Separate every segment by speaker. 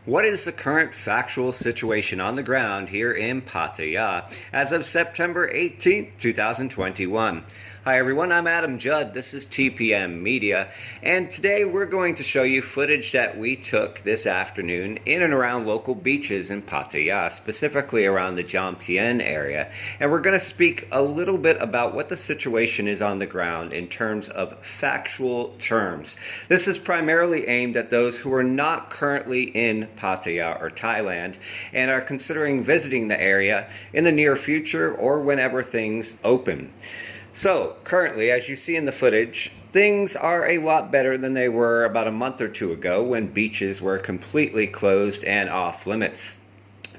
Speaker 1: What is the current factual situation on the ground here in Pattaya as of September 18th, 2021? Hi everyone, I'm Adam Judd, this is TPM Media, and today we're going to show you footage that we took this afternoon in and around local beaches in Pattaya, specifically around the Jomtien area, and we're going to speak a little bit about what the situation is on the ground in terms of factual terms. This is primarily aimed at those who are not currently in Pattaya or Thailand and are considering visiting the area in the near future or whenever things open. So, currently, as you see in the footage, things are a lot better than they were about a month or two ago when beaches were completely closed and off limits.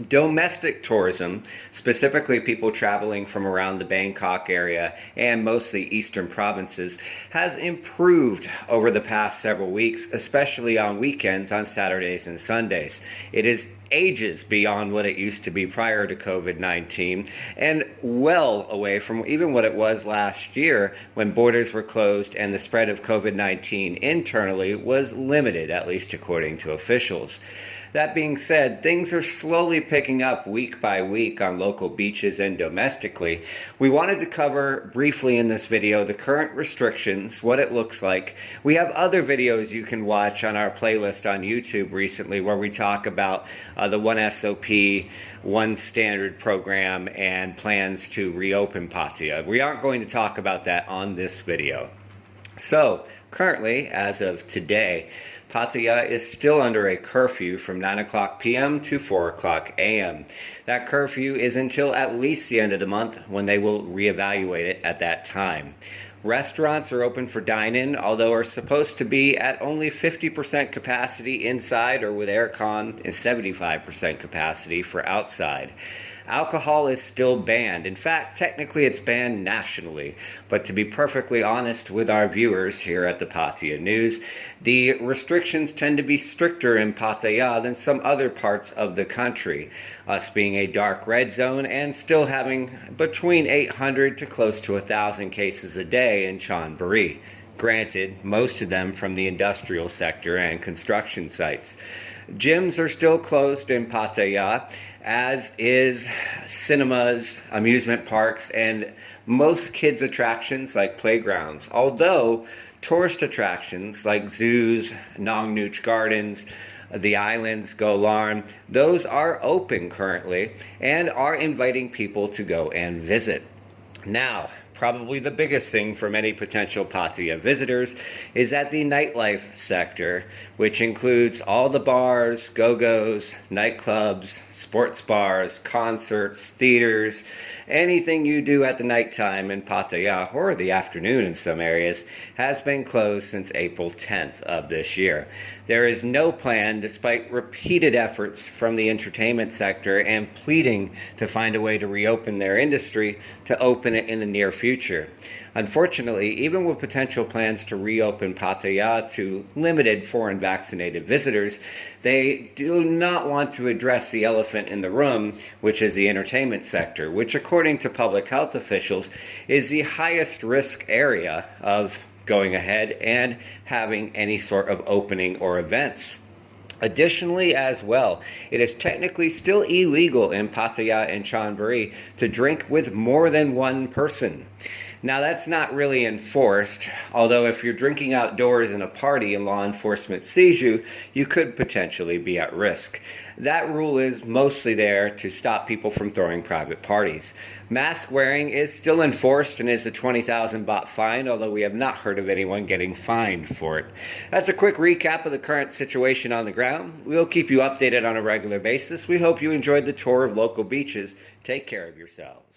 Speaker 1: Domestic tourism, specifically people traveling from around the Bangkok area and mostly eastern provinces, has improved over the past several weeks, especially on weekends on Saturdays and Sundays. It is ages beyond what it used to be prior to COVID-19 and well away from even what it was last year when borders were closed and the spread of COVID-19 internally was limited, at least according to officials. That being said, things are slowly picking up week by week on local beaches and domestically. We wanted to cover briefly in this video the current restrictions, what it looks like. We have other videos you can watch on our playlist on YouTube recently where we talk about the One SOP, One Standard program and plans to reopen Pattaya. We aren't going to talk about that on this video. So, currently, as of today, Pattaya is still under a curfew from 9 o'clock p.m. to 4 o'clock a.m. That curfew is until at least the end of the month when they will reevaluate it at that time. Restaurants are open for dine-in, although are supposed to be at only 50% capacity inside or with aircon and 75% capacity for outside. Alcohol is still banned. In fact, technically it's banned nationally. But to be perfectly honest with our viewers here at the Pattaya News, the restrictions tend to be stricter in Pattaya than some other parts of the country. Us being a dark red zone and still having between 800 to close to 1,000 cases a day in Chonburi. Granted, most of them from the industrial sector and construction sites. Gyms are still closed in Pattaya, as is cinemas, amusement parks, and most kids' attractions like playgrounds. Although tourist attractions like zoos, Nong Nooch Gardens, the islands, Golarn, those are open currently and are inviting people to go and visit. Now, probably the biggest thing for many potential Pattaya visitors is that the nightlife sector, which includes all the bars, go-go's, nightclubs, sports bars, concerts, theaters, anything you do at the nighttime in Pattaya, or the afternoon in some areas, has been closed since April 10th of this year. There is no plan, despite repeated efforts from the entertainment sector and pleading to find a way to reopen their industry, to open it in the near future. Unfortunately, even with potential plans to reopen Pattaya to limited foreign vaccinated visitors, they do not want to address the elephant in the room, which is the entertainment sector, which according to public health officials is the highest risk area of going ahead and having any sort of opening or events. Additionally, as well, it is technically still illegal in Pattaya and Chonburi to drink with more than one person. Now, that's not really enforced, although if you're drinking outdoors in a party and law enforcement sees you, you could potentially be at risk. That rule is mostly there to stop people from throwing private parties. Mask wearing is still enforced and is a 20,000 baht fine, although we have not heard of anyone getting fined for it. That's a quick recap of the current situation on the ground. We'll keep you updated on a regular basis. We hope you enjoyed the tour of local beaches. Take care of yourselves.